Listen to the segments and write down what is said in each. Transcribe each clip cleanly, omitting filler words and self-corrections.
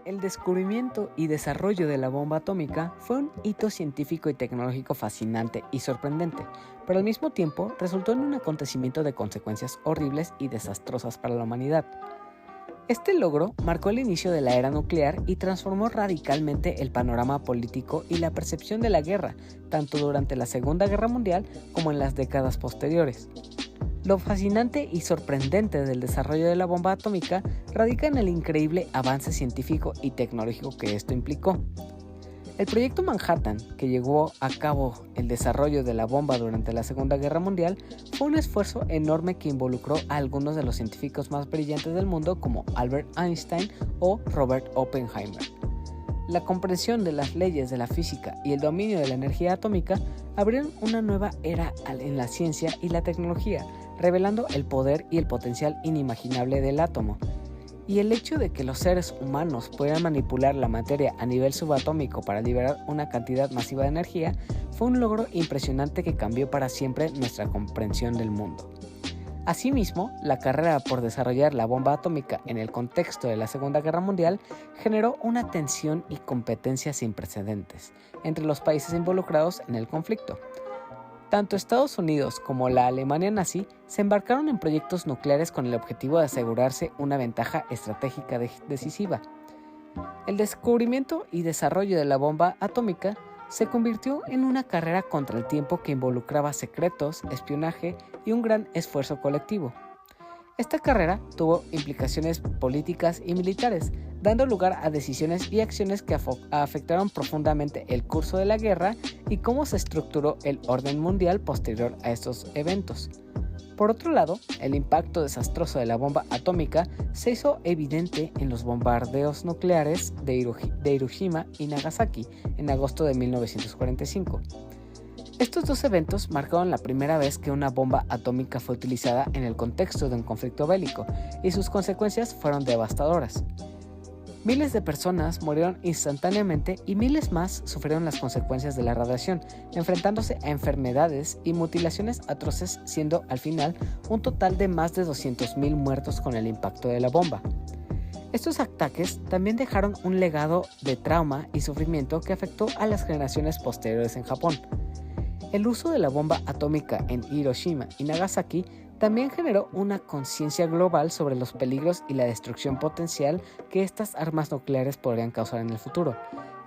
El descubrimiento y desarrollo de la bomba atómica fue un hito científico y tecnológico fascinante y sorprendente, pero al mismo tiempo resultó en un acontecimiento de consecuencias horribles y desastrosas para la humanidad. Este logro marcó el inicio de la era nuclear y transformó radicalmente el panorama político y la percepción de la guerra, tanto durante la Segunda Guerra Mundial como en las décadas posteriores. Lo fascinante y sorprendente del desarrollo de la bomba atómica radica en el increíble avance científico y tecnológico que esto implicó. El proyecto Manhattan, que llevó a cabo el desarrollo de la bomba durante la Segunda Guerra Mundial, fue un esfuerzo enorme que involucró a algunos de los científicos más brillantes del mundo como Albert Einstein o Robert Oppenheimer. La comprensión de las leyes de la física y el dominio de la energía atómica abrieron una nueva era en la ciencia y la tecnología, revelando el poder y el potencial inimaginable del átomo. Y el hecho de que los seres humanos puedan manipular la materia a nivel subatómico para liberar una cantidad masiva de energía fue un logro impresionante que cambió para siempre nuestra comprensión del mundo. Asimismo, la carrera por desarrollar la bomba atómica en el contexto de la Segunda Guerra Mundial generó una tensión y competencia sin precedentes entre los países involucrados en el conflicto. Tanto Estados Unidos como la Alemania nazi se embarcaron en proyectos nucleares con el objetivo de asegurarse una ventaja estratégica decisiva. El descubrimiento y desarrollo de la bomba atómica se convirtió en una carrera contra el tiempo que involucraba secretos, espionaje y un gran esfuerzo colectivo. Esta carrera tuvo implicaciones políticas y militares, dando lugar a decisiones y acciones que afectaron profundamente el curso de la guerra y cómo se estructuró el orden mundial posterior a estos eventos. Por otro lado, el impacto desastroso de la bomba atómica se hizo evidente en los bombardeos nucleares de Hiroshima y Nagasaki en agosto de 1945. Estos dos eventos marcaron la primera vez que una bomba atómica fue utilizada en el contexto de un conflicto bélico, y sus consecuencias fueron devastadoras. Miles de personas murieron instantáneamente y miles más sufrieron las consecuencias de la radiación, enfrentándose a enfermedades y mutilaciones atroces, siendo al final un total de más de 200.000 muertos con el impacto de la bomba. Estos ataques también dejaron un legado de trauma y sufrimiento que afectó a las generaciones posteriores en Japón. El uso de la bomba atómica en Hiroshima y Nagasaki también generó una conciencia global sobre los peligros y la destrucción potencial que estas armas nucleares podrían causar en el futuro.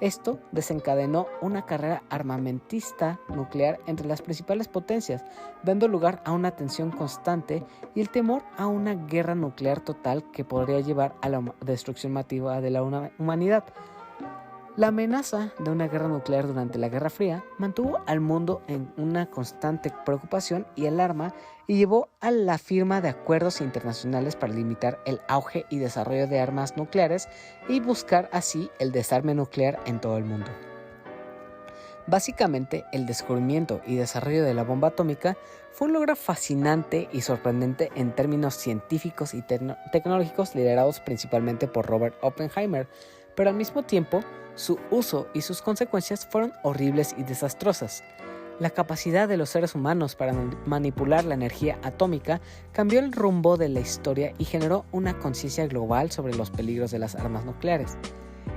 Esto desencadenó una carrera armamentista nuclear entre las principales potencias, dando lugar a una tensión constante y el temor a una guerra nuclear total que podría llevar a la destrucción masiva de la humanidad. La amenaza de una guerra nuclear durante la Guerra Fría mantuvo al mundo en una constante preocupación y alarma y llevó a la firma de acuerdos internacionales para limitar el auge y desarrollo de armas nucleares y buscar así el desarme nuclear en todo el mundo. Básicamente, el descubrimiento y desarrollo de la bomba atómica fue un logro fascinante y sorprendente en términos científicos y tecnológicos, liderados principalmente por Robert Oppenheimer, pero al mismo tiempo, su uso y sus consecuencias fueron horribles y desastrosas. La capacidad de los seres humanos para manipular la energía atómica cambió el rumbo de la historia y generó una conciencia global sobre los peligros de las armas nucleares.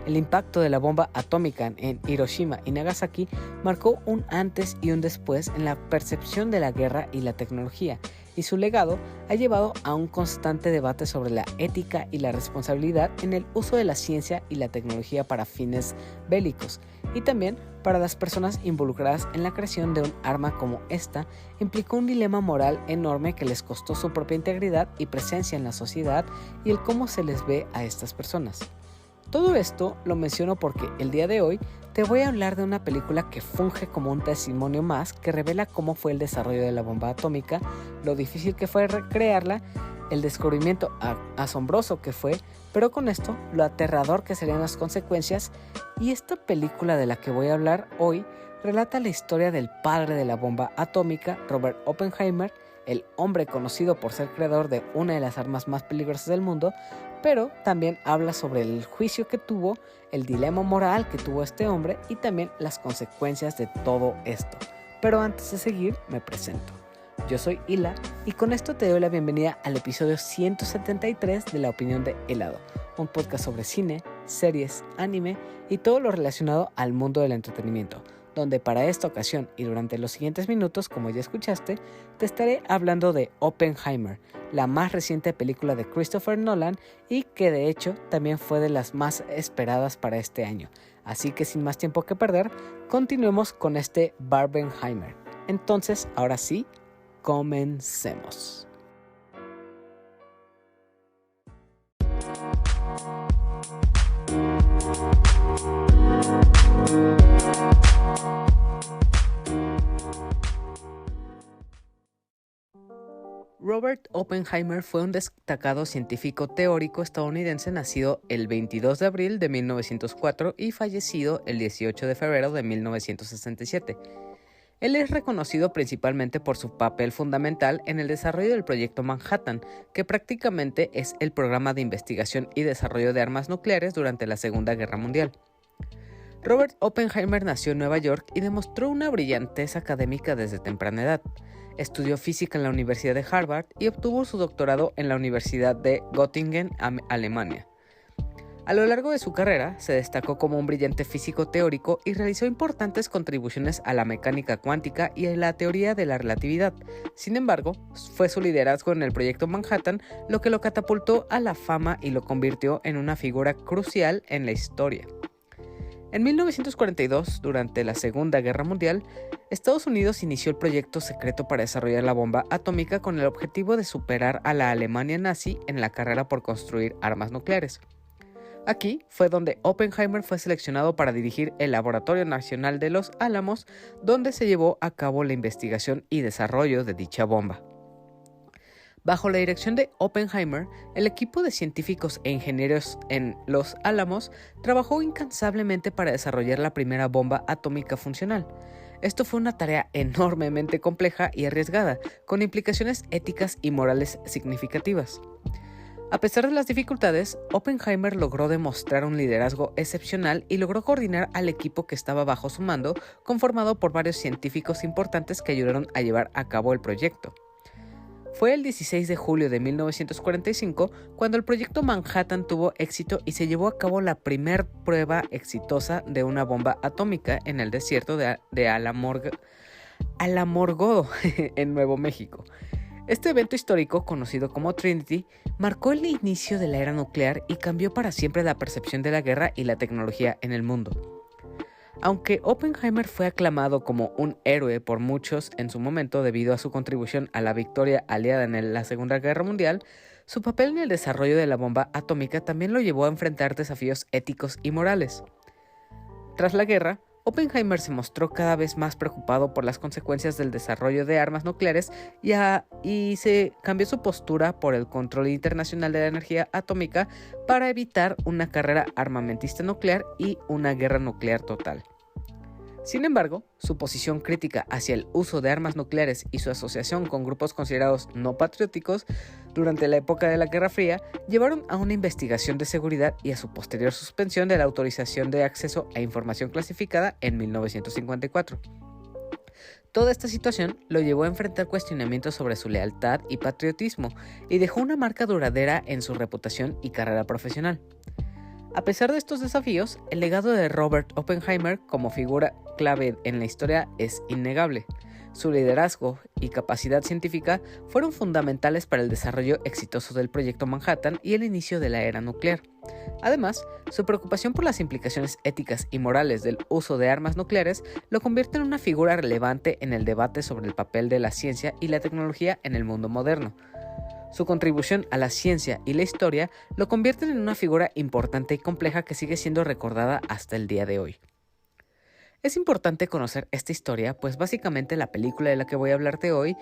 El impacto de la bomba atómica en Hiroshima y Nagasaki marcó un antes y un después en la percepción de la guerra y la tecnología, y su legado ha llevado a un constante debate sobre la ética y la responsabilidad en el uso de la ciencia y la tecnología para fines bélicos, y también para las personas involucradas en la creación de un arma como esta implicó un dilema moral enorme que les costó su propia integridad y presencia en la sociedad y el cómo se les ve a estas personas. Todo esto lo menciono porque el día de hoy te voy a hablar de una película que funge como un testimonio más que revela cómo fue el desarrollo de la bomba atómica, lo difícil que fue recrearla, el descubrimiento asombroso que fue, pero con esto lo aterrador que serían las consecuencias. Y esta película de la que voy a hablar hoy relata la historia del padre de la bomba atómica, Robert Oppenheimer, el hombre conocido por ser creador de una de las armas más peligrosas del mundo, pero también habla sobre el juicio que tuvo, el dilema moral que tuvo este hombre y también las consecuencias de todo esto. Pero antes de seguir, me presento. Yo soy Hila y con esto te doy la bienvenida al episodio 173 de La Opinión de Helado, un podcast sobre cine, series, anime y todo lo relacionado al mundo del entretenimiento, donde para esta ocasión y durante los siguientes minutos, como ya escuchaste, te estaré hablando de Oppenheimer, la más reciente película de Christopher Nolan y que de hecho también fue de las más esperadas para este año. Así que sin más tiempo que perder, continuemos con este Barbenheimer. Entonces, ahora sí, comencemos. Robert Oppenheimer fue un destacado científico teórico estadounidense nacido el 22 de abril de 1904 y fallecido el 18 de febrero de 1967. Él es reconocido principalmente por su papel fundamental en el desarrollo del Proyecto Manhattan, que prácticamente es el programa de investigación y desarrollo de armas nucleares durante la Segunda Guerra Mundial. Robert Oppenheimer nació en Nueva York y demostró una brillantez académica desde temprana edad. Estudió física en la Universidad de Harvard y obtuvo su doctorado en la Universidad de Göttingen, Alemania. A lo largo de su carrera, se destacó como un brillante físico teórico y realizó importantes contribuciones a la mecánica cuántica y a la teoría de la relatividad. Sin embargo, fue su liderazgo en el Proyecto Manhattan lo que lo catapultó a la fama y lo convirtió en una figura crucial en la historia. En 1942, durante la Segunda Guerra Mundial, Estados Unidos inició el proyecto secreto para desarrollar la bomba atómica con el objetivo de superar a la Alemania nazi en la carrera por construir armas nucleares. Aquí fue donde Oppenheimer fue seleccionado para dirigir el Laboratorio Nacional de Los Álamos, donde se llevó a cabo la investigación y desarrollo de dicha bomba. Bajo la dirección de Oppenheimer, el equipo de científicos e ingenieros en Los Álamos trabajó incansablemente para desarrollar la primera bomba atómica funcional. Esto fue una tarea enormemente compleja y arriesgada, con implicaciones éticas y morales significativas. A pesar de las dificultades, Oppenheimer logró demostrar un liderazgo excepcional y logró coordinar al equipo que estaba bajo su mando, conformado por varios científicos importantes que ayudaron a llevar a cabo el proyecto. Fue el 16 de julio de 1945 cuando el Proyecto Manhattan tuvo éxito y se llevó a cabo la primera prueba exitosa de una bomba atómica en el desierto de Alamogordo, en Nuevo México. Este evento histórico, conocido como Trinity, marcó el inicio de la era nuclear y cambió para siempre la percepción de la guerra y la tecnología en el mundo. Aunque Oppenheimer fue aclamado como un héroe por muchos en su momento debido a su contribución a la victoria aliada en la Segunda Guerra Mundial, su papel en el desarrollo de la bomba atómica también lo llevó a enfrentar desafíos éticos y morales. Tras la guerra, Oppenheimer se mostró cada vez más preocupado por las consecuencias del desarrollo de armas nucleares y se cambió su postura por el control internacional de la energía atómica para evitar una carrera armamentista nuclear y una guerra nuclear total. Sin embargo, su posición crítica hacia el uso de armas nucleares y su asociación con grupos considerados no patrióticos durante la época de la Guerra Fría llevaron a una investigación de seguridad y a su posterior suspensión de la autorización de acceso a información clasificada en 1954. Toda esta situación lo llevó a enfrentar cuestionamientos sobre su lealtad y patriotismo y dejó una marca duradera en su reputación y carrera profesional. A pesar de estos desafíos, el legado de Robert Oppenheimer como figura clave en la historia es innegable. Su liderazgo y capacidad científica fueron fundamentales para el desarrollo exitoso del Proyecto Manhattan y el inicio de la era nuclear. Además, su preocupación por las implicaciones éticas y morales del uso de armas nucleares lo convierte en una figura relevante en el debate sobre el papel de la ciencia y la tecnología en el mundo moderno. Su contribución a la ciencia y la historia lo convierten en una figura importante y compleja que sigue siendo recordada hasta el día de hoy. Es importante conocer esta historia, pues básicamente la película de la que voy a hablarte hoy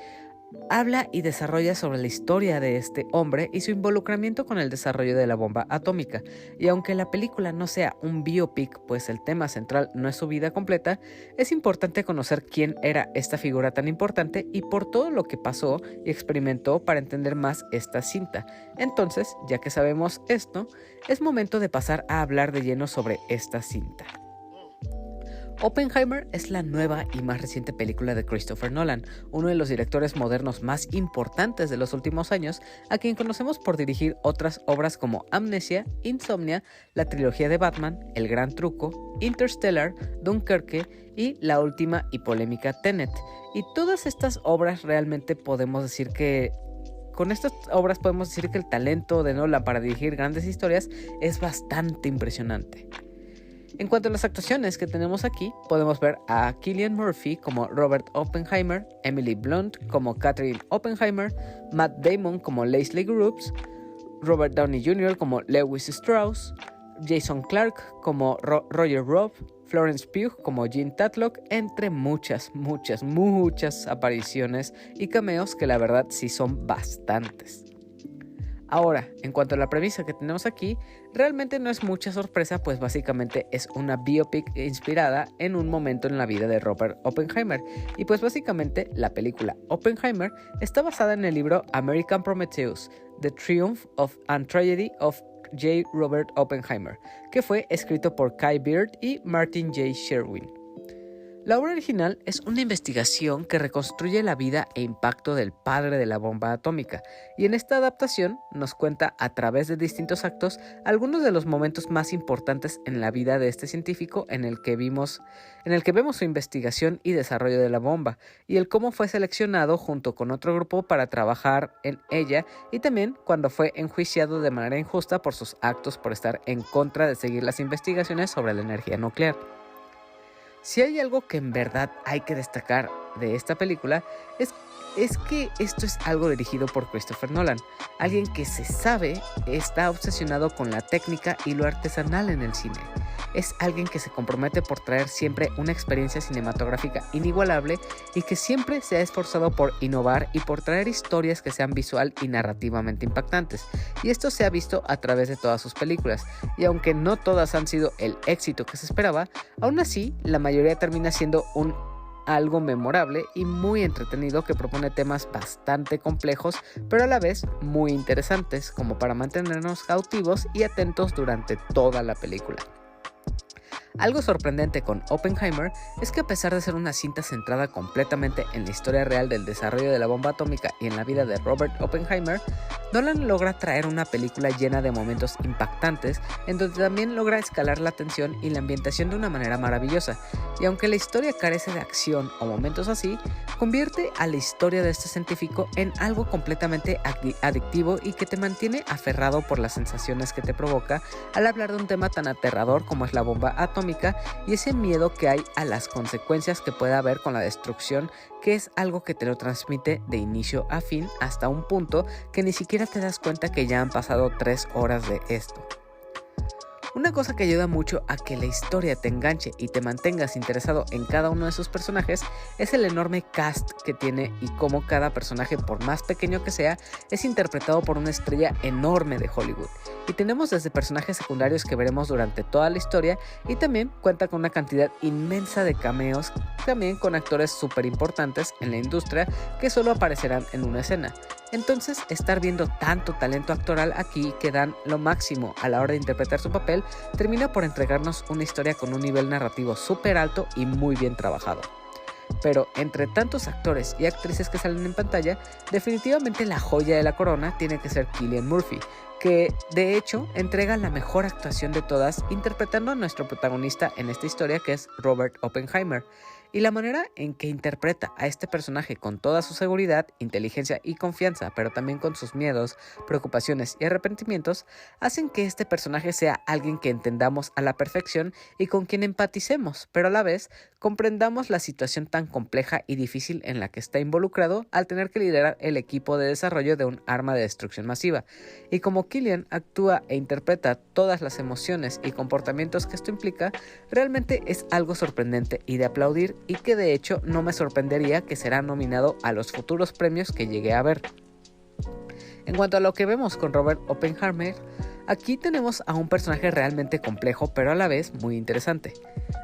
habla y desarrolla sobre la historia de este hombre y su involucramiento con el desarrollo de la bomba atómica. Y aunque la película no sea un biopic, pues el tema central no es su vida completa, es importante conocer quién era esta figura tan importante y por todo lo que pasó y experimentó para entender más esta cinta. Entonces, ya que sabemos esto, es momento de pasar a hablar de lleno sobre esta cinta. Oppenheimer es la nueva y más reciente película de Christopher Nolan, uno de los directores modernos más importantes de los últimos años, a quien conocemos por dirigir otras obras como Amnesia, Insomnia, la trilogía de Batman, El Gran Truco, Interstellar, Dunkerque y la última y polémica Tenet. Y todas estas obras realmente podemos decir que con estas obras podemos decir que el talento de Nolan para dirigir grandes historias es bastante impresionante. En cuanto a las actuaciones que tenemos aquí, podemos ver a Cillian Murphy como Robert Oppenheimer, Emily Blunt como Catherine Oppenheimer, Matt Damon como Leslie Groves, Robert Downey Jr. como Lewis Strauss, Jason Clarke como Roger Robb, Florence Pugh como Jean Tatlock, entre muchas apariciones y cameos que la verdad sí son bastantes. Ahora, en cuanto a la premisa que tenemos aquí, realmente no es mucha sorpresa, pues básicamente es una biopic inspirada en un momento en la vida de Robert Oppenheimer. Y pues básicamente la película Oppenheimer está basada en el libro American Prometheus, The Triumph and Tragedy of J. Robert Oppenheimer, que fue escrito por Kai Bird y Martin J. Sherwin. La obra original es una investigación que reconstruye la vida e impacto del padre de la bomba atómica, y en esta adaptación nos cuenta a través de distintos actos algunos de los momentos más importantes en la vida de este científico en el que vemos su investigación y desarrollo de la bomba, y el cómo fue seleccionado junto con otro grupo para trabajar en ella, y también cuando fue enjuiciado de manera injusta por sus actos por estar en contra de seguir las investigaciones sobre la energía nuclear. Si hay algo que en verdad hay que destacar de esta película es que esto es algo dirigido por Christopher Nolan, alguien que se sabe está obsesionado con la técnica y lo artesanal en el cine. Es alguien que se compromete por traer siempre una experiencia cinematográfica inigualable y que siempre se ha esforzado por innovar y por traer historias que sean visual y narrativamente impactantes. Y esto se ha visto a través de todas sus películas, y aunque no todas han sido el éxito que se esperaba, aún así la mayoría termina siendo algo memorable y muy entretenido que propone temas bastante complejos, pero a la vez muy interesantes como para mantenernos cautivos y atentos durante toda la película. Algo sorprendente con Oppenheimer es que a pesar de ser una cinta centrada completamente en la historia real del desarrollo de la bomba atómica y en la vida de Robert Oppenheimer, Nolan logra traer una película llena de momentos impactantes en donde también logra escalar la tensión y la ambientación de una manera maravillosa, y aunque la historia carece de acción o momentos así, convierte a la historia de este científico en algo completamente adictivo y que te mantiene aferrado por las sensaciones que te provoca al hablar de un tema tan aterrador como es la bomba atómica y ese miedo que hay a las consecuencias que pueda haber con la destrucción, que es algo que te lo transmite de inicio a fin hasta un punto que ni siquiera te das cuenta que ya han pasado 3 horas de esto. Una cosa que ayuda mucho a que la historia te enganche y te mantengas interesado en cada uno de sus personajes es el enorme cast que tiene y cómo cada personaje, por más pequeño que sea, es interpretado por una estrella enorme de Hollywood. Y tenemos desde personajes secundarios que veremos durante toda la historia, y también cuenta con una cantidad inmensa de cameos, también con actores súper importantes en la industria que solo aparecerán en una escena. Entonces, estar viendo tanto talento actoral aquí que dan lo máximo a la hora de interpretar su papel, termina por entregarnos una historia con un nivel narrativo súper alto y muy bien trabajado. Pero entre tantos actores y actrices que salen en pantalla, definitivamente la joya de la corona tiene que ser Cillian Murphy, que de hecho entrega la mejor actuación de todas interpretando a nuestro protagonista en esta historia, que es Robert Oppenheimer. Y la manera en que interpreta a este personaje con toda su seguridad, inteligencia y confianza, pero también con sus miedos, preocupaciones y arrepentimientos, hacen que este personaje sea alguien que entendamos a la perfección y con quien empaticemos, pero a la vez comprendamos la situación tan compleja y difícil en la que está involucrado al tener que liderar el equipo de desarrollo de un arma de destrucción masiva. Y como Cillian actúa e interpreta todas las emociones y comportamientos que esto implica, realmente es algo sorprendente y de aplaudir, y que de hecho no me sorprendería que será nominado a los futuros premios que llegue a ver. En cuanto a lo que vemos con Robert Oppenheimer, Aquí tenemos a un personaje realmente complejo, pero a la vez muy interesante.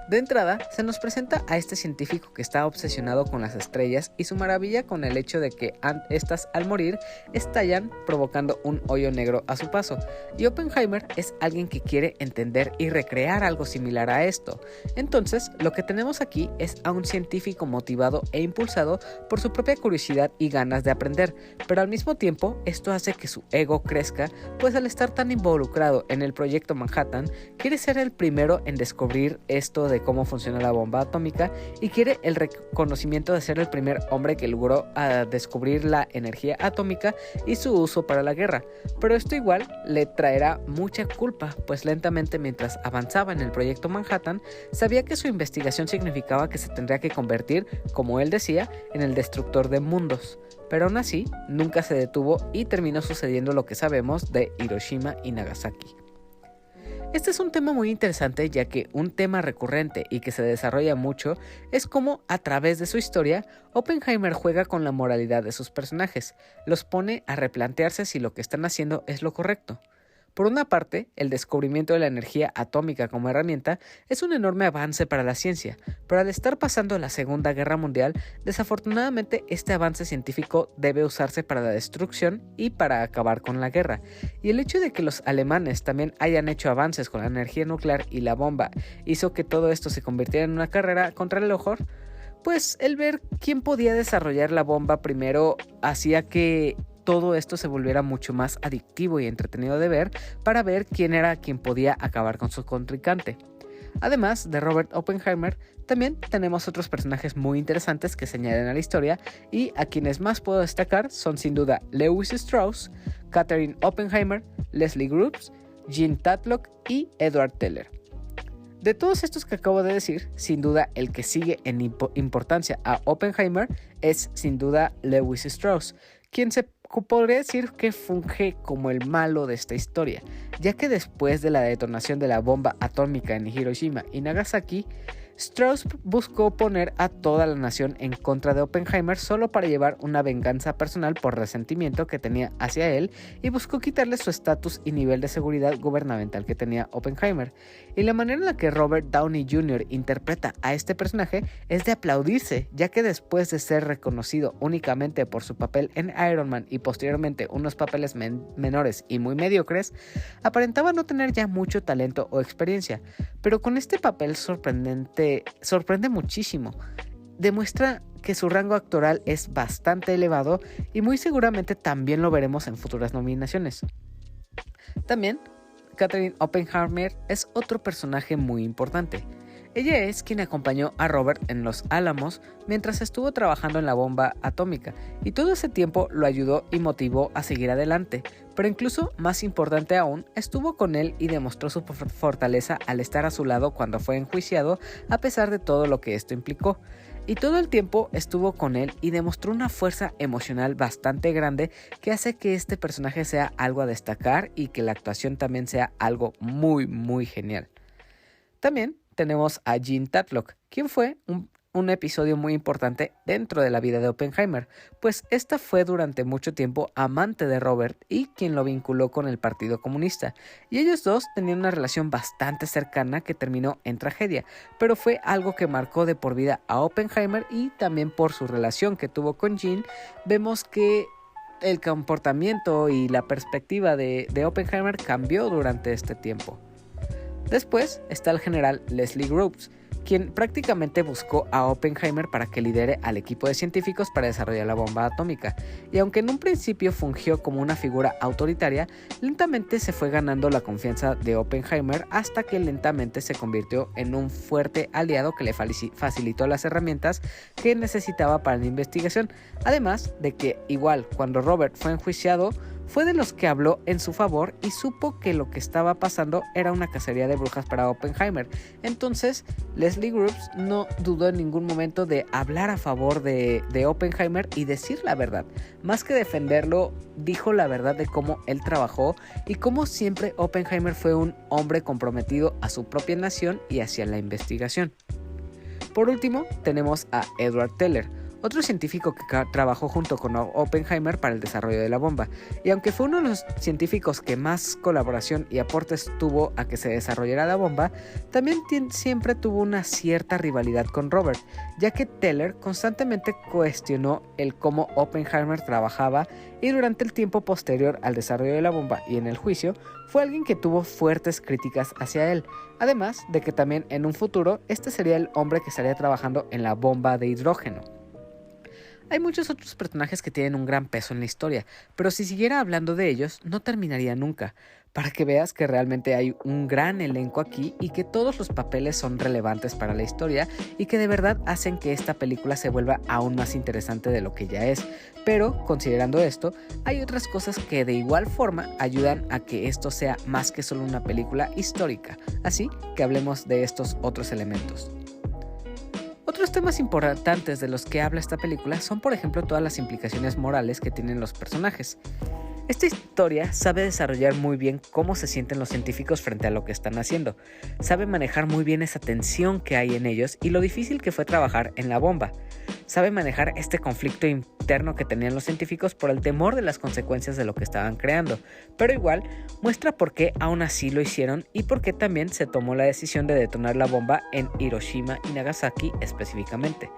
De entrada, se nos presenta a este científico que está obsesionado con las estrellas y su maravilla con el hecho de que estas al morir estallan provocando un hoyo negro a su paso, y Oppenheimer es alguien que quiere entender y recrear algo similar a esto. Entonces, lo que tenemos aquí es a un científico motivado e impulsado por su propia curiosidad y ganas de aprender, pero al mismo tiempo esto hace que su ego crezca, pues al estar tan involucrado en el proyecto Manhattan, quiere ser el primero en descubrir esto de cómo funciona la bomba atómica y quiere el reconocimiento de ser el primer hombre que logró descubrir la energía atómica y su uso para la guerra. Pero esto igual le traerá mucha culpa, pues lentamente mientras avanzaba en el proyecto Manhattan, sabía que su investigación significaba que se tendría que convertir, como él decía, en el destructor de mundos. Pero aún así, nunca se detuvo y terminó sucediendo lo que sabemos de Hiroshima y Nagasaki. Este es un tema muy interesante, ya que un tema recurrente y que se desarrolla mucho es cómo, a través de su historia, Oppenheimer juega con la moralidad de sus personajes, los pone a replantearse si lo que están haciendo es lo correcto. Por una parte, el descubrimiento de la energía atómica como herramienta es un enorme avance para la ciencia, pero al estar pasando la Segunda Guerra Mundial, desafortunadamente este avance científico debe usarse para la destrucción y para acabar con la guerra. Y el hecho de que los alemanes también hayan hecho avances con la energía nuclear y la bomba hizo que todo esto se convirtiera en una carrera contra el ojo, pues el ver quién podía desarrollar la bomba primero hacía que todo esto se volviera mucho más adictivo y entretenido de ver para ver quién era quien podía acabar con su contrincante. Además de Robert Oppenheimer, también tenemos otros personajes muy interesantes que se añaden a la historia y a quienes más puedo destacar son sin duda Lewis Strauss, Catherine Oppenheimer, Leslie Groves, Jean Tatlock y Edward Teller. De todos estos que acabo de decir, sin duda el que sigue en importancia a Oppenheimer es sin duda Lewis Strauss, quien se podría decir que funge como el malo de esta historia, ya que después de la detonación de la bomba atómica en Hiroshima y Nagasaki, Strauss buscó poner a toda la nación en contra de Oppenheimer solo para llevar una venganza personal por resentimiento que tenía hacia él y buscó quitarle su estatus y nivel de seguridad gubernamental que tenía Oppenheimer. Y la manera en la que Robert Downey Jr. interpreta a este personaje es de aplaudirse, ya que después de ser reconocido únicamente por su papel en Iron Man y posteriormente unos papeles menores y muy mediocres, aparentaba no tener ya mucho talento o experiencia, pero con este papel sorprende muchísimo. Demuestra que su rango actoral es bastante elevado y muy seguramente también lo veremos en futuras nominaciones. También, Catherine Oppenheimer es otro personaje muy importante. Ella es quien acompañó a Robert en Los Álamos mientras estuvo trabajando en la bomba atómica y todo ese tiempo lo ayudó y motivó a seguir adelante, pero incluso más importante aún, estuvo con él y demostró su fortaleza al estar a su lado cuando fue enjuiciado a pesar de todo lo que esto implicó. Y todo el tiempo estuvo con él y demostró una fuerza emocional bastante grande que hace que este personaje sea algo a destacar y que la actuación también sea algo muy muy genial. También tenemos a Jean Tatlock, quien fue un episodio muy importante dentro de la vida de Oppenheimer, pues esta fue durante mucho tiempo amante de Robert y quien lo vinculó con el Partido Comunista, y ellos dos tenían una relación bastante cercana que terminó en tragedia, pero fue algo que marcó de por vida a Oppenheimer y también por su relación que tuvo con Jean, vemos que el comportamiento y la perspectiva de Oppenheimer cambió durante este tiempo. Después está el general Leslie Groves, quien prácticamente buscó a Oppenheimer para que lidere al equipo de científicos para desarrollar la bomba atómica, y aunque en un principio fungió como una figura autoritaria, lentamente se fue ganando la confianza de Oppenheimer hasta que lentamente se convirtió en un fuerte aliado que le facilitó las herramientas que necesitaba para la investigación, además de que igual cuando Robert fue enjuiciado, fue de los que habló en su favor y supo que lo que estaba pasando era una cacería de brujas para Oppenheimer. Entonces, Leslie Groves no dudó en ningún momento de hablar a favor de Oppenheimer y decir la verdad. Más que defenderlo, dijo la verdad de cómo él trabajó y cómo siempre Oppenheimer fue un hombre comprometido a su propia nación y hacia la investigación. Por último, tenemos a Edward Teller, otro científico que trabajó junto con Oppenheimer para el desarrollo de la bomba, y aunque fue uno de los científicos que más colaboración y aportes tuvo a que se desarrollara la bomba, también siempre tuvo una cierta rivalidad con Robert, ya que Teller constantemente cuestionó el cómo Oppenheimer trabajaba y durante el tiempo posterior al desarrollo de la bomba y en el juicio, fue alguien que tuvo fuertes críticas hacia él, además de que también en un futuro este sería el hombre que estaría trabajando en la bomba de hidrógeno. Hay muchos otros personajes que tienen un gran peso en la historia, pero si siguiera hablando de ellos, no terminaría nunca, para que veas que realmente hay un gran elenco aquí y que todos los papeles son relevantes para la historia y que de verdad hacen que esta película se vuelva aún más interesante de lo que ya es. Pero, considerando esto, hay otras cosas que de igual forma ayudan a que esto sea más que solo una película histórica, así que hablemos de estos otros elementos. Otros temas importantes de los que habla esta película son, por ejemplo, todas las implicaciones morales que tienen los personajes. Esta historia sabe desarrollar muy bien cómo se sienten los científicos frente a lo que están haciendo, sabe manejar muy bien esa tensión que hay en ellos y lo difícil que fue trabajar en la bomba, sabe manejar este conflicto interno que tenían los científicos por el temor de las consecuencias de lo que estaban creando, pero igual muestra por qué aún así lo hicieron y por qué también se tomó la decisión de detonar la bomba en Hiroshima y Nagasaki específicamente.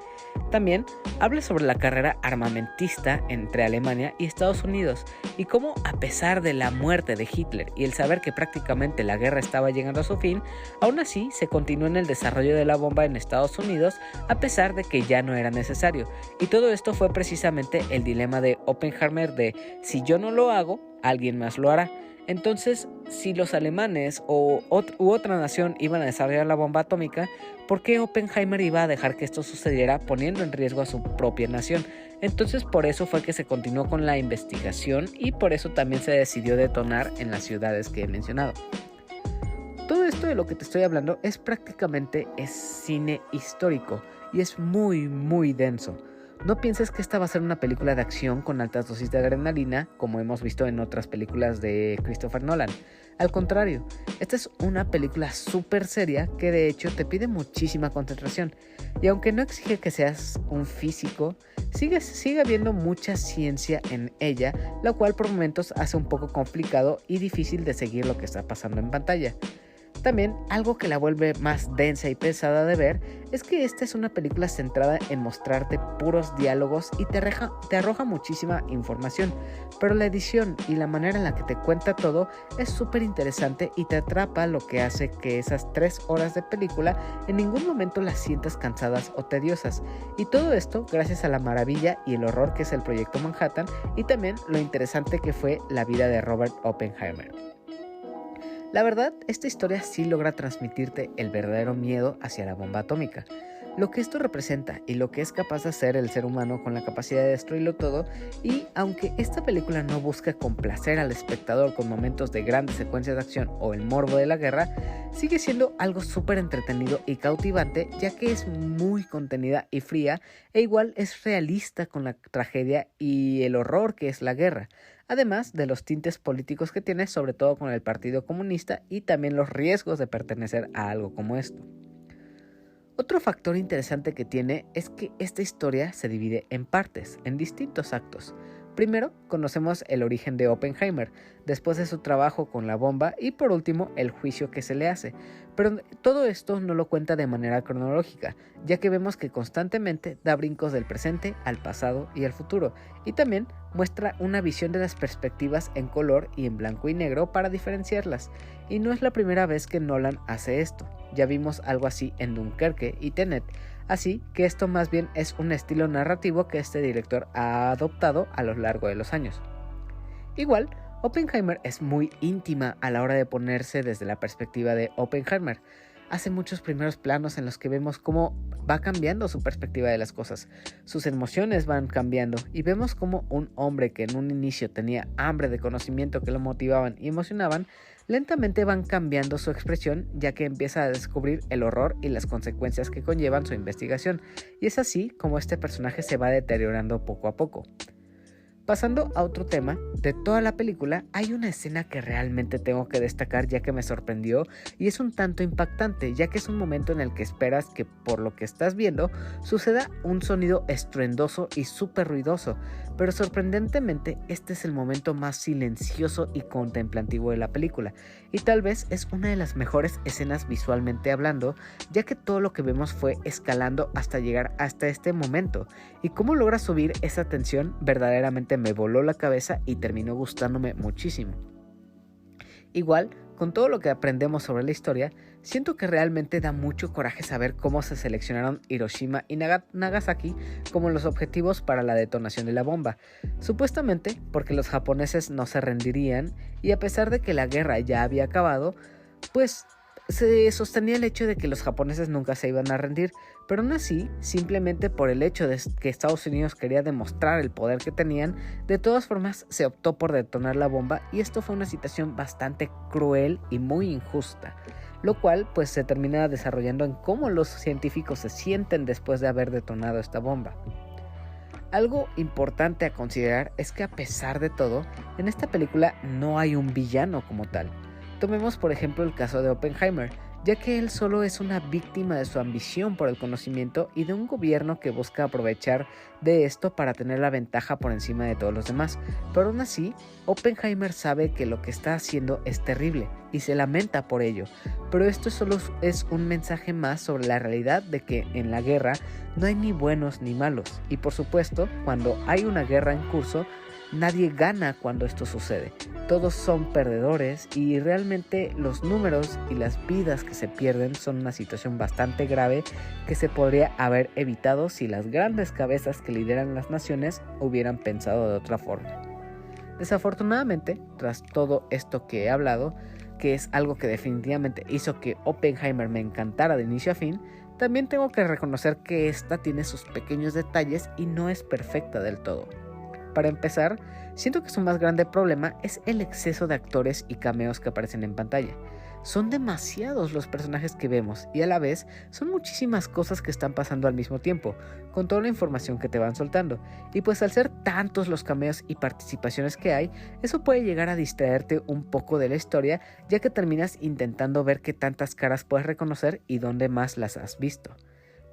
También habla sobre la carrera armamentista entre Alemania y Estados Unidos y cómo, a pesar de la muerte de Hitler y el saber que prácticamente la guerra estaba llegando a su fin, aún así se continuó en el desarrollo de la bomba en Estados Unidos a pesar de que ya no era necesario. Y todo esto fue precisamente el dilema de Oppenheimer de si yo no lo hago, alguien más lo hará. Entonces, si los alemanes u otra nación iban a desarrollar la bomba atómica, ¿por qué Oppenheimer iba a dejar que esto sucediera poniendo en riesgo a su propia nación? Entonces, por eso fue que se continuó con la investigación y por eso también se decidió detonar en las ciudades que he mencionado. Todo esto de lo que te estoy hablando es prácticamente cine histórico y es muy, muy denso. No pienses que esta va a ser una película de acción con altas dosis de adrenalina, como hemos visto en otras películas de Christopher Nolan. Al contrario, esta es una película súper seria que de hecho te pide muchísima concentración. Y aunque no exige que seas un físico, sigue habiendo mucha ciencia en ella, la cual por momentos hace un poco complicado y difícil de seguir lo que está pasando en pantalla. También, algo que la vuelve más densa y pesada de ver es que esta es una película centrada en mostrarte puros diálogos y te arroja muchísima información, pero la edición y la manera en la que te cuenta todo es súper interesante y te atrapa, lo que hace que esas 3 horas de película en ningún momento las sientas cansadas o tediosas. Y todo esto gracias a la maravilla y el horror que es el Proyecto Manhattan y también lo interesante que fue la vida de Robert Oppenheimer. La verdad, esta historia sí logra transmitirte el verdadero miedo hacia la bomba atómica, lo que esto representa y lo que es capaz de hacer el ser humano con la capacidad de destruirlo todo, y aunque esta película no busca complacer al espectador con momentos de grandes secuencias de acción o el morbo de la guerra, sigue siendo algo súper entretenido y cautivante, ya que es muy contenida y fría e igual es realista con la tragedia y el horror que es la guerra. Además de los tintes políticos que tiene, sobre todo con el Partido Comunista y también los riesgos de pertenecer a algo como esto. Otro factor interesante que tiene es que esta historia se divide en partes, en distintos actos. Primero, conocemos el origen de Oppenheimer, después de su trabajo con la bomba y por último, el juicio que se le hace. Pero todo esto no lo cuenta de manera cronológica, ya que vemos que constantemente da brincos del presente al pasado y al futuro, y también muestra una visión de las perspectivas en color y en blanco y negro para diferenciarlas. Y no es la primera vez que Nolan hace esto, ya vimos algo así en Dunkerque y Tenet, así que esto más bien es un estilo narrativo que este director ha adoptado a lo largo de los años. Igual, Oppenheimer es muy íntima a la hora de ponerse desde la perspectiva de Oppenheimer. Hace muchos primeros planos en los que vemos cómo va cambiando su perspectiva de las cosas. Sus emociones van cambiando y vemos cómo un hombre que en un inicio tenía hambre de conocimiento que lo motivaban y emocionaban, lentamente van cambiando su expresión, ya que empieza a descubrir el horror y las consecuencias que conllevan su investigación, y es así como este personaje se va deteriorando poco a poco. Pasando a otro tema, de toda la película hay una escena que realmente tengo que destacar ya que me sorprendió y es un tanto impactante, ya que es un momento en el que esperas que por lo que estás viendo suceda un sonido estruendoso y súper ruidoso, pero sorprendentemente este es el momento más silencioso y contemplativo de la película y tal vez es una de las mejores escenas visualmente hablando, ya que todo lo que vemos fue escalando hasta llegar hasta este momento y cómo logra subir esa tensión verdaderamente me voló la cabeza y terminó gustándome muchísimo. Igual, con todo lo que aprendemos sobre la historia, siento que realmente da mucho coraje saber cómo se seleccionaron Hiroshima y Nagasaki como los objetivos para la detonación de la bomba, supuestamente porque los japoneses no se rendirían y a pesar de que la guerra ya había acabado, pues se sostenía el hecho de que los japoneses nunca se iban a rendir, pero aún así, simplemente por el hecho de que Estados Unidos quería demostrar el poder que tenían, de todas formas se optó por detonar la bomba y esto fue una situación bastante cruel y muy injusta, lo cual pues se termina desarrollando en cómo los científicos se sienten después de haber detonado esta bomba. Algo importante a considerar es que a pesar de todo, en esta película no hay un villano como tal. Tomemos por ejemplo el caso de Oppenheimer, ya que él solo es una víctima de su ambición por el conocimiento y de un gobierno que busca aprovechar de esto para tener la ventaja por encima de todos los demás. Pero aún así, Oppenheimer sabe que lo que está haciendo es terrible y se lamenta por ello, pero esto solo es un mensaje más sobre la realidad de que en la guerra no hay ni buenos ni malos, y por supuesto, cuando hay una guerra en curso, nadie gana cuando esto sucede. Todos son perdedores y realmente los números y las vidas que se pierden son una situación bastante grave que se podría haber evitado si las grandes cabezas que lideran las naciones hubieran pensado de otra forma. Desafortunadamente, tras todo esto que he hablado, que es algo que definitivamente hizo que Oppenheimer me encantara de inicio a fin, también tengo que reconocer que esta tiene sus pequeños detalles y no es perfecta del todo. Para empezar, siento que su más grande problema es el exceso de actores y cameos que aparecen en pantalla. Son demasiados los personajes que vemos y a la vez son muchísimas cosas que están pasando al mismo tiempo, con toda la información que te van soltando. Y pues al ser tantos los cameos y participaciones que hay, eso puede llegar a distraerte un poco de la historia, ya que terminas intentando ver qué tantas caras puedes reconocer y dónde más las has visto.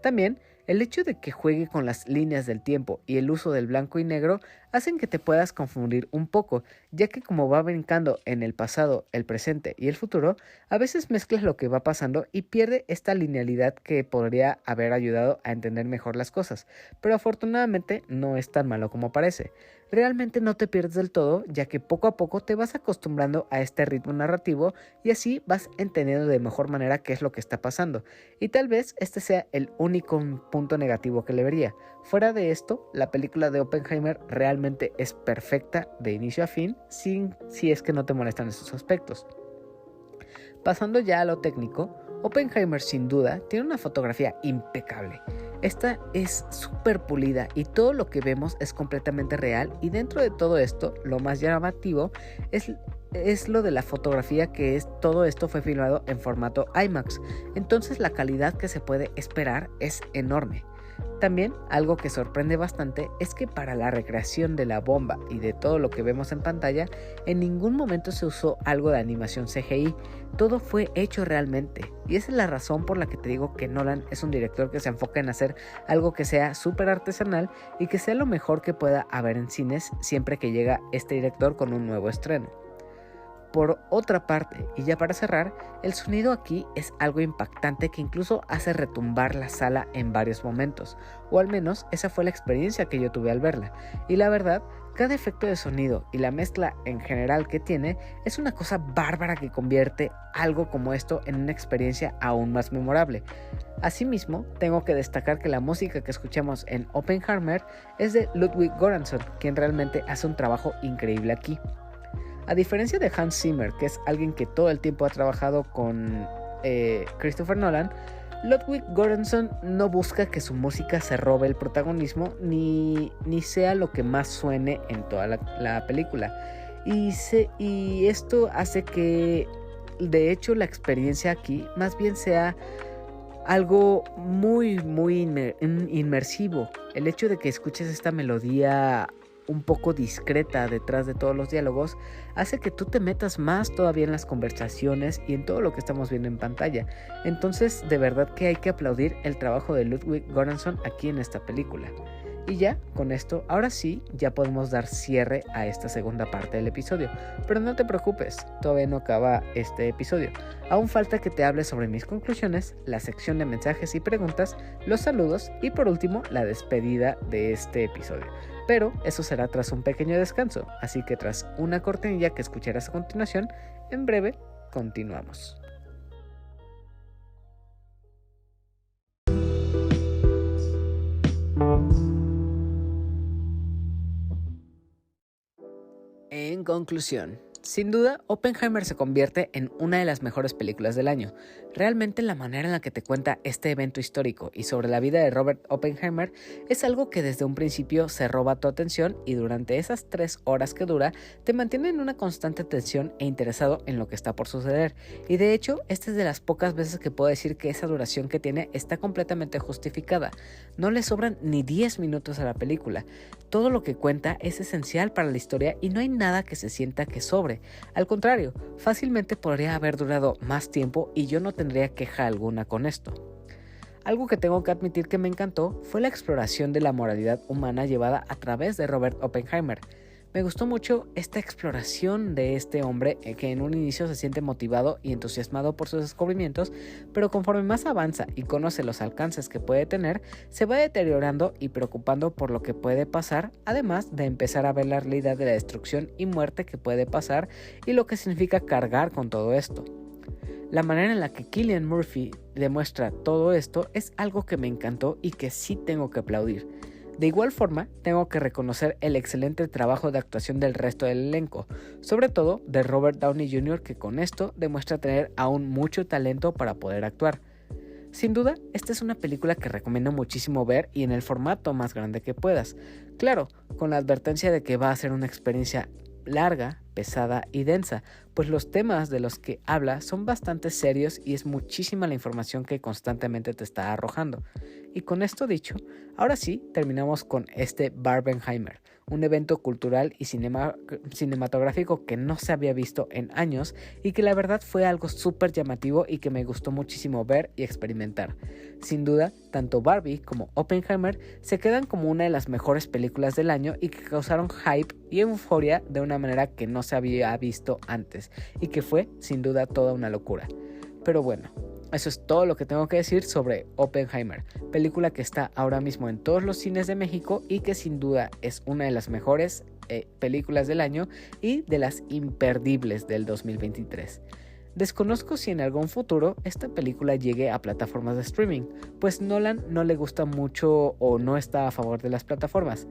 También, el hecho de que juegue con las líneas del tiempo y el uso del blanco y negro hacen que te puedas confundir un poco, ya que como va brincando en el pasado, el presente y el futuro, a veces mezclas lo que va pasando y pierde esta linealidad que podría haber ayudado a entender mejor las cosas, pero afortunadamente no es tan malo como parece. Realmente no te pierdes del todo, ya que poco a poco te vas acostumbrando a este ritmo narrativo y así vas entendiendo de mejor manera qué es lo que está pasando. Y tal vez este sea el único punto negativo que le vería. Fuera de esto, la película de Oppenheimer realmente es perfecta de inicio a fin, si es que no te molestan esos aspectos. Pasando ya a lo técnico, Oppenheimer sin duda tiene una fotografía impecable. Esta es súper pulida y todo lo que vemos es completamente real y dentro de todo esto, lo más llamativo es lo de la fotografía todo esto fue filmado en formato IMAX, entonces la calidad que se puede esperar es enorme. También algo que sorprende bastante es que para la recreación de la bomba y de todo lo que vemos en pantalla, en ningún momento se usó algo de animación CGI, todo fue hecho realmente. Y esa es la razón por la que te digo que Nolan es un director que se enfoca en hacer algo que sea súper artesanal y que sea lo mejor que pueda haber en cines siempre que llega este director con un nuevo estreno. Por otra parte, y ya para cerrar, el sonido aquí es algo impactante que incluso hace retumbar la sala en varios momentos, o al menos esa fue la experiencia que yo tuve al verla, y la verdad, cada efecto de sonido y la mezcla en general que tiene es una cosa bárbara que convierte algo como esto en una experiencia aún más memorable. Asimismo, tengo que destacar que la música que escuchamos en Oppenheimer es de Ludwig Göransson, quien realmente hace un trabajo increíble aquí. A diferencia de Hans Zimmer, que es alguien que todo el tiempo ha trabajado con Christopher Nolan, Ludwig Göransson no busca que su música se robe el protagonismo ni sea lo que más suene en toda la película. Y esto hace que, de hecho, la experiencia aquí más bien sea algo muy inmersivo. El hecho de que escuches esta melodía un poco discreta detrás de todos los diálogos hace que tú te metas más todavía en las conversaciones y en todo lo que estamos viendo en pantalla. Entonces, de verdad que hay que aplaudir el trabajo de Ludwig Göransson aquí en esta película. Y ya, con esto, ahora sí, ya podemos dar cierre a esta segunda parte del episodio. Pero no te preocupes, todavía no acaba este episodio. Aún falta que te hable sobre mis conclusiones, la sección de mensajes y preguntas, los saludos y por último, la despedida de este episodio. Pero eso será tras un pequeño descanso, así que tras una cortinilla que escucharás a continuación, en breve, continuamos. En conclusión, sin duda, Oppenheimer se convierte en una de las mejores películas del año. Realmente la manera en la que te cuenta este evento histórico y sobre la vida de Robert Oppenheimer es algo que desde un principio se roba tu atención y durante esas 3 horas que dura te mantiene en una constante tensión e interesado en lo que está por suceder. Y de hecho, esta es de las pocas veces que puedo decir que esa duración que tiene está completamente justificada. No le sobran ni 10 minutos a la película. Todo lo que cuenta es esencial para la historia y no hay nada que se sienta que sobre. Al contrario, fácilmente podría haber durado más tiempo y yo no tendría queja alguna con esto. Algo que tengo que admitir que me encantó fue la exploración de la moralidad humana llevada a través de Robert Oppenheimer. Me gustó mucho esta exploración de este hombre que en un inicio se siente motivado y entusiasmado por sus descubrimientos, pero conforme más avanza y conoce los alcances que puede tener, se va deteriorando y preocupando por lo que puede pasar, además de empezar a ver la realidad de la destrucción y muerte que puede pasar y lo que significa cargar con todo esto. La manera en la que Cillian Murphy demuestra todo esto es algo que me encantó y que sí tengo que aplaudir. De igual forma, tengo que reconocer el excelente trabajo de actuación del resto del elenco, sobre todo de Robert Downey Jr., que con esto demuestra tener aún mucho talento para poder actuar. Sin duda, esta es una película que recomiendo muchísimo ver y en el formato más grande que puedas. Claro, con la advertencia de que va a ser una experiencia larga, pesada y densa, pues los temas de los que habla son bastante serios y es muchísima la información que constantemente te está arrojando. Y con esto dicho, ahora sí terminamos con este Barbenheimer, un evento cultural y cinematográfico que no se había visto en años y que la verdad fue algo súper llamativo y que me gustó muchísimo ver y experimentar. Sin duda, tanto Barbie como Oppenheimer se quedan como una de las mejores películas del año y que causaron hype y euforia de una manera que no se había visto antes y que fue sin duda toda una locura. Pero bueno, eso es todo lo que tengo que decir sobre Oppenheimer, película que está ahora mismo en todos los cines de México y que sin duda es una de las mejores películas del año y de las imperdibles del 2023. Desconozco si en algún futuro esta película llegue a plataformas de streaming, pues Nolan no le gusta mucho o no está a favor de las plataformas.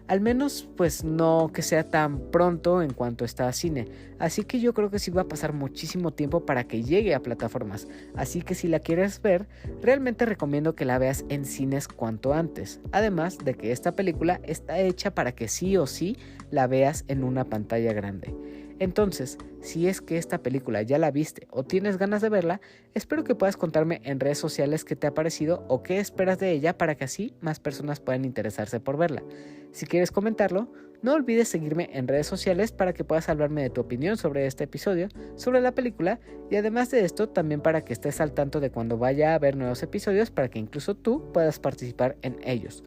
Al menos pues no que sea tan pronto en cuanto está a cine, así que yo creo que sí va a pasar muchísimo tiempo para que llegue a plataformas, así que si la quieres ver, realmente recomiendo que la veas en cines cuanto antes, además de que esta película está hecha para que sí o sí la veas en una pantalla grande. Entonces, si es que esta película ya la viste o tienes ganas de verla, espero que puedas contarme en redes sociales qué te ha parecido o qué esperas de ella para que así más personas puedan interesarse por verla. Si quieres comentarlo, no olvides seguirme en redes sociales para que puedas hablarme de tu opinión sobre este episodio, sobre la película y además de esto también para que estés al tanto de cuando vaya a haber nuevos episodios para que incluso tú puedas participar en ellos.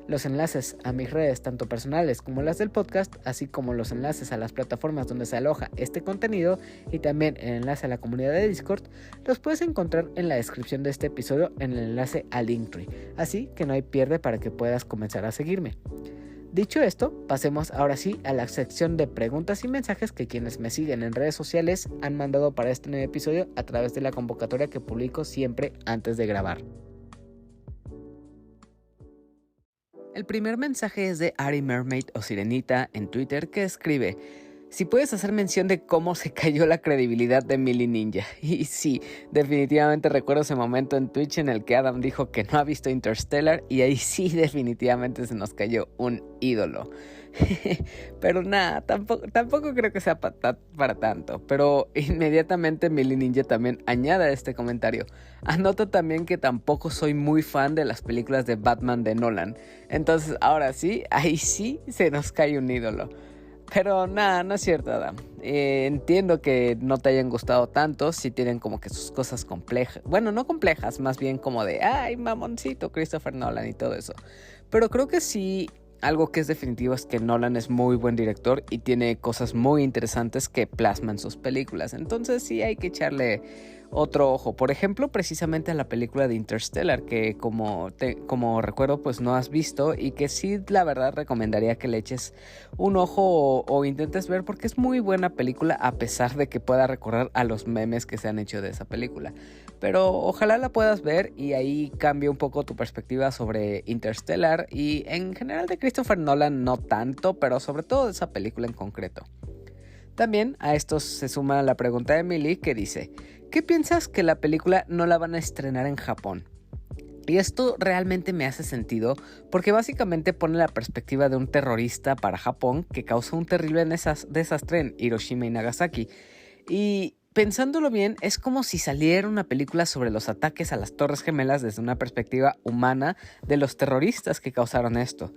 Los enlaces a mis redes, tanto personales como las del podcast, así como los enlaces a las plataformas donde se aloja este contenido y también el enlace a la comunidad de Discord, los puedes encontrar en la descripción de este episodio en el enlace a Linktree, así que no hay pierde para que puedas comenzar a seguirme. Dicho esto, pasemos ahora sí a la sección de preguntas y mensajes que quienes me siguen en redes sociales han mandado para este nuevo episodio a través de la convocatoria que publico siempre antes de grabar. El primer mensaje es de Ari Mermaid o Sirenita en Twitter que escribe: si puedes hacer mención de cómo se cayó la credibilidad de Millie Ninja. Y sí, definitivamente recuerdo ese momento en Twitch en el que Adam dijo que no ha visto Interstellar y ahí sí definitivamente se nos cayó un ídolo. Pero nada, tampoco creo que sea para tanto. Pero inmediatamente Mili Ninja también añade a este comentario: anoto también que tampoco soy muy fan de las películas de Batman de Nolan. Entonces ahora sí, ahí sí se nos cae un ídolo. Pero nada, no es cierto, Adam. Entiendo que no te hayan gustado tanto, si tienen como que sus cosas complejas. Bueno, no complejas, más bien como de, ay, mamoncito, Christopher Nolan y todo eso. Pero creo que sí, algo que es definitivo es que Nolan es muy buen director y tiene cosas muy interesantes que plasma en sus películas. Entonces sí hay que echarle otro ojo. Por ejemplo, precisamente a la película de Interstellar, que como recuerdo pues no has visto, y que sí la verdad recomendaría que le eches un ojo o intentes ver, porque es muy buena película a pesar de que pueda recordar a los memes que se han hecho de esa película. Pero ojalá la puedas ver y ahí cambie un poco tu perspectiva sobre Interstellar y en general de Christopher Nolan no tanto, pero sobre todo de esa película en concreto. También a esto se suma la pregunta de Emily, que dice: ¿qué piensas que la película no la van a estrenar en Japón? Y esto realmente me hace sentido porque básicamente pone la perspectiva de un terrorista para Japón que causó un terrible desastre en Hiroshima y Nagasaki. Y pensándolo bien, es como si saliera una película sobre los ataques a las Torres Gemelas desde una perspectiva humana de los terroristas que causaron esto.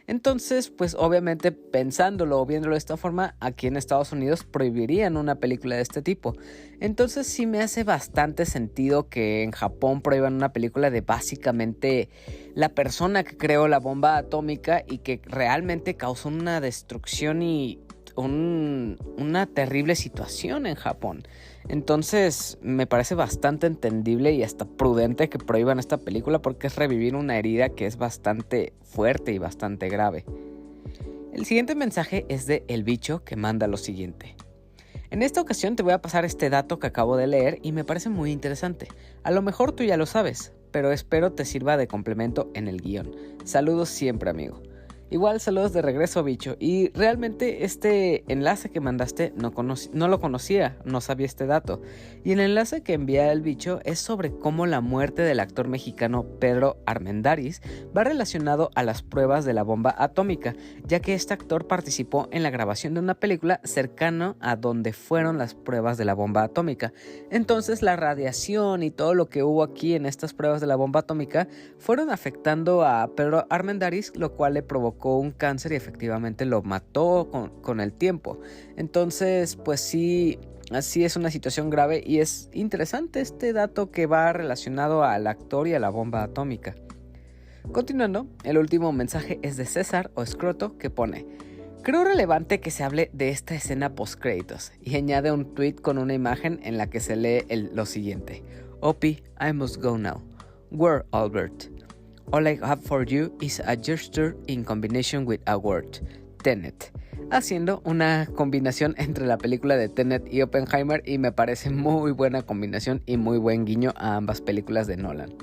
Entonces, pues obviamente pensándolo o viéndolo de esta forma, aquí en Estados Unidos prohibirían una película de este tipo. Entonces sí me hace bastante sentido que en Japón prohíban una película de básicamente la persona que creó la bomba atómica y que realmente causó una destrucción y una terrible situación en Japón. Entonces me parece bastante entendible y hasta prudente que prohíban esta película, porque es revivir una herida que es bastante fuerte y bastante grave. El siguiente mensaje es de El Bicho, que manda lo siguiente: en esta ocasión te voy a pasar este dato que acabo de leer y me parece muy interesante. A lo mejor tú ya lo sabes, pero espero te sirva de complemento en el guión. Saludos siempre, amigo. Igual saludos de regreso, Bicho. Y realmente este enlace que mandaste no lo conocía, no sabía este dato. Y el enlace que envía el Bicho es sobre cómo la muerte del actor mexicano Pedro Armendáriz va relacionado a las pruebas de la bomba atómica, ya que este actor participó en la grabación de una película cercana a donde fueron las pruebas de la bomba atómica. Entonces la radiación y todo lo que hubo aquí en estas pruebas de la bomba atómica fueron afectando a Pedro Armendáriz, lo cual le provocó un cáncer y efectivamente lo mató con el tiempo. Entonces, pues sí, así es una situación grave y es interesante este dato que va relacionado al actor y a la bomba atómica. Continuando, el último mensaje es de César o Escroto, que pone: creo relevante que se hable de esta escena post-créditos, y añade un tweet con una imagen en la que se lee lo siguiente: Opie, I must go now. Where, Albert? All I have for you is a gesture in combination with a word, Tenet, haciendo una combinación entre la película de Tenet y Oppenheimer, y me parece muy buena combinación y muy buen guiño a ambas películas de Nolan.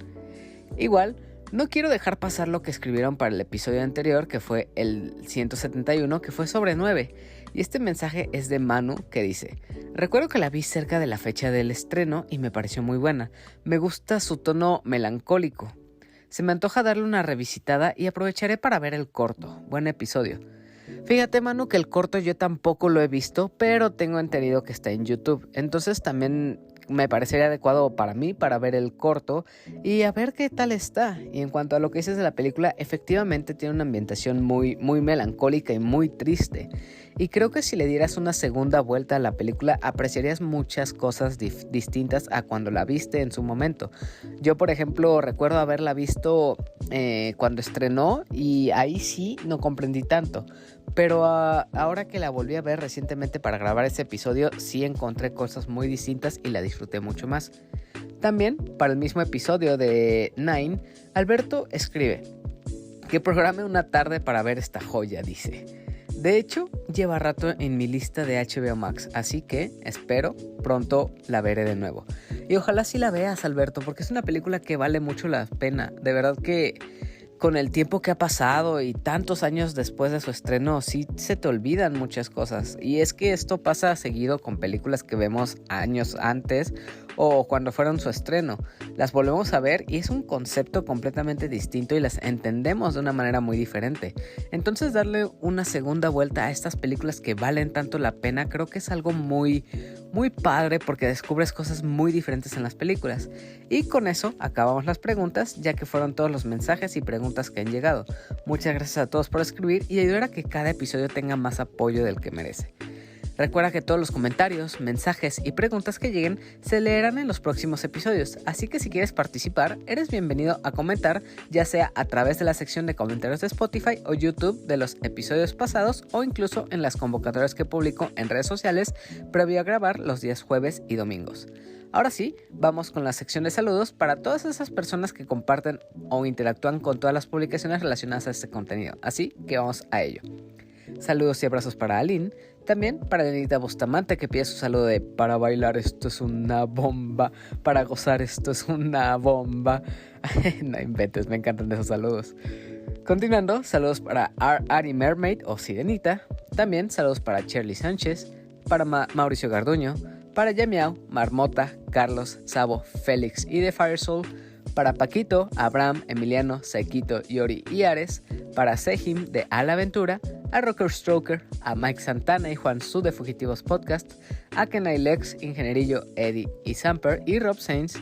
Igual, no quiero dejar pasar lo que escribieron para el episodio anterior, que fue el 171, que fue sobre 9, y este mensaje es de Manu, que dice: recuerdo que la vi cerca de la fecha del estreno y me pareció muy buena, me gusta su tono melancólico. Se me antoja darle una revisitada y aprovecharé para ver el corto. Buen episodio. Fíjate, Manu, que el corto yo tampoco lo he visto, pero tengo entendido que está en YouTube. Entonces también me parecería adecuado para mí para ver el corto y a ver qué tal está. Y en cuanto a lo que dices de la película, efectivamente tiene una ambientación muy, muy melancólica y muy triste. Y creo que si le dieras una segunda vuelta a la película, apreciarías muchas cosas distintas a cuando la viste en su momento. Yo, por ejemplo, recuerdo haberla visto cuando estrenó y ahí sí no comprendí tanto. Pero ahora que la volví a ver recientemente para grabar ese episodio, sí encontré cosas muy distintas y la disfruté mucho más. También, para el mismo episodio de Nine, Alberto escribe: que programe una tarde para ver esta joya, dice. De hecho, lleva rato en mi lista de HBO Max, así que espero pronto la veré de nuevo. Y ojalá sí la veas, Alberto, porque es una película que vale mucho la pena. De verdad que con el tiempo que ha pasado y tantos años después de su estreno, sí se te olvidan muchas cosas. Y es que esto pasa seguido con películas que vemos años antes o cuando fueron su estreno. Las volvemos a ver y es un concepto completamente distinto y las entendemos de una manera muy diferente. Entonces darle una segunda vuelta a estas películas que valen tanto la pena creo que es algo muy padre porque descubres cosas muy diferentes en las películas. Y con eso acabamos las preguntas, ya que fueron todos los mensajes y preguntas que han llegado. Muchas gracias a todos por escribir y ayudar a que cada episodio tenga más apoyo del que merece. Recuerda que todos los comentarios, mensajes y preguntas que lleguen se leerán en los próximos episodios, así que si quieres participar, eres bienvenido a comentar, ya sea a través de la sección de comentarios de Spotify o YouTube de los episodios pasados o incluso en las convocatorias que publico en redes sociales previo a grabar los días jueves y domingos. Ahora sí, vamos con la sección de saludos para todas esas personas que comparten o interactúan con todas las publicaciones relacionadas a este contenido, así que vamos a ello. Saludos y abrazos para Aline, también para Lenita Bustamante que pide su saludo de para bailar esto es una bomba, para gozar esto es una bomba. No inventes, me encantan esos saludos. Continuando, saludos para Ari Mermaid o Sirenita, también saludos para Shirley Sánchez, para Mauricio Garduño, para Yamiao, Marmota, Carlos, Sabo, Félix y The Firesoul, para Paquito, Abraham, Emiliano, Saikito, Yori y Ares, para Sejim de A la Aventura, a Rocker Stroker, a Mike Santana y Juan Su de Fugitivos Podcast, a Kenai Lex, Ingenierillo, Eddie y Samper y Rob Sainz,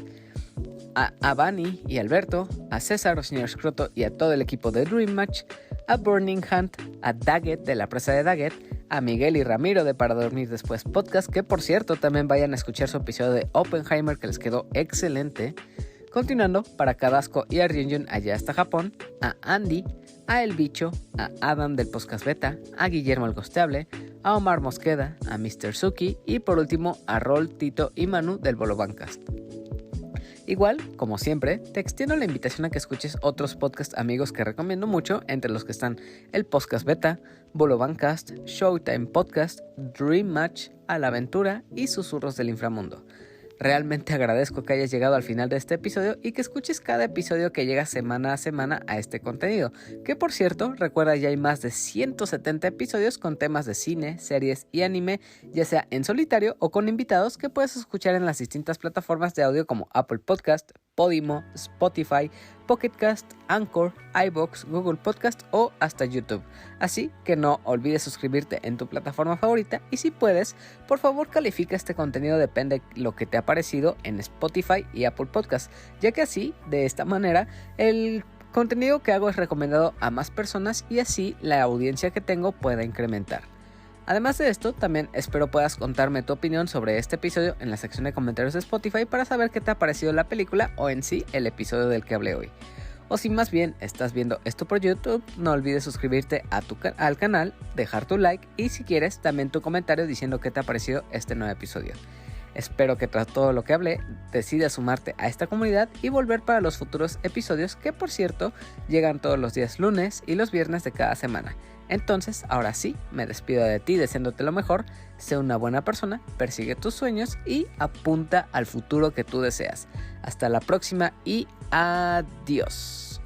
a Bani y Alberto, a César, Señor Scroto y a todo el equipo de Dream Match, a Burning Hunt, a Daggett de la presa de Daggett, a Miguel y Ramiro de Para Dormir Después Podcast, que por cierto también vayan a escuchar su episodio de Oppenheimer que les quedó excelente. Continuando, para Cadasco y a Ryunjun allá hasta Japón, a Andy, a El Bicho, a Adam del Podcast Beta, a Guillermo el Gosteable, a Omar Mosqueda, a Mr. Suki y por último a Rol, Tito y Manu del Bolobancast. Igual, como siempre, te extiendo la invitación a que escuches otros podcast amigos que recomiendo mucho, entre los que están el Podcast Beta, Bolobancast, Showtime Podcast, Dream Match, A la Aventura y Susurros del Inframundo. Realmente agradezco que hayas llegado al final de este episodio y que escuches cada episodio que llega semana a semana a este contenido, que por cierto, recuerda ya hay más de 170 episodios con temas de cine, series y anime, ya sea en solitario o con invitados que puedes escuchar en las distintas plataformas de audio como Apple Podcast, Podimo, Spotify, Pocket Cast, Anchor, iVoox, Google Podcast o hasta YouTube. Así que no olvides suscribirte en tu plataforma favorita y si puedes, por favor califica este contenido, depende de lo que te ha parecido en Spotify y Apple Podcast, ya que así, de esta manera, el contenido que hago es recomendado a más personas y así la audiencia que tengo pueda incrementar. Además de esto, también espero puedas contarme tu opinión sobre este episodio en la sección de comentarios de Spotify para saber qué te ha parecido la película o en sí el episodio del que hablé hoy. O si más bien estás viendo esto por YouTube, no olvides suscribirte al canal, dejar tu like y si quieres también tu comentario diciendo qué te ha parecido este nuevo episodio. Espero que tras todo lo que hablé decidas sumarte a esta comunidad y volver para los futuros episodios que por cierto llegan todos los días lunes y los viernes de cada semana. Entonces, ahora sí, me despido de ti deseándote lo mejor, sé una buena persona, persigue tus sueños y apunta al futuro que tú deseas. Hasta la próxima y adiós.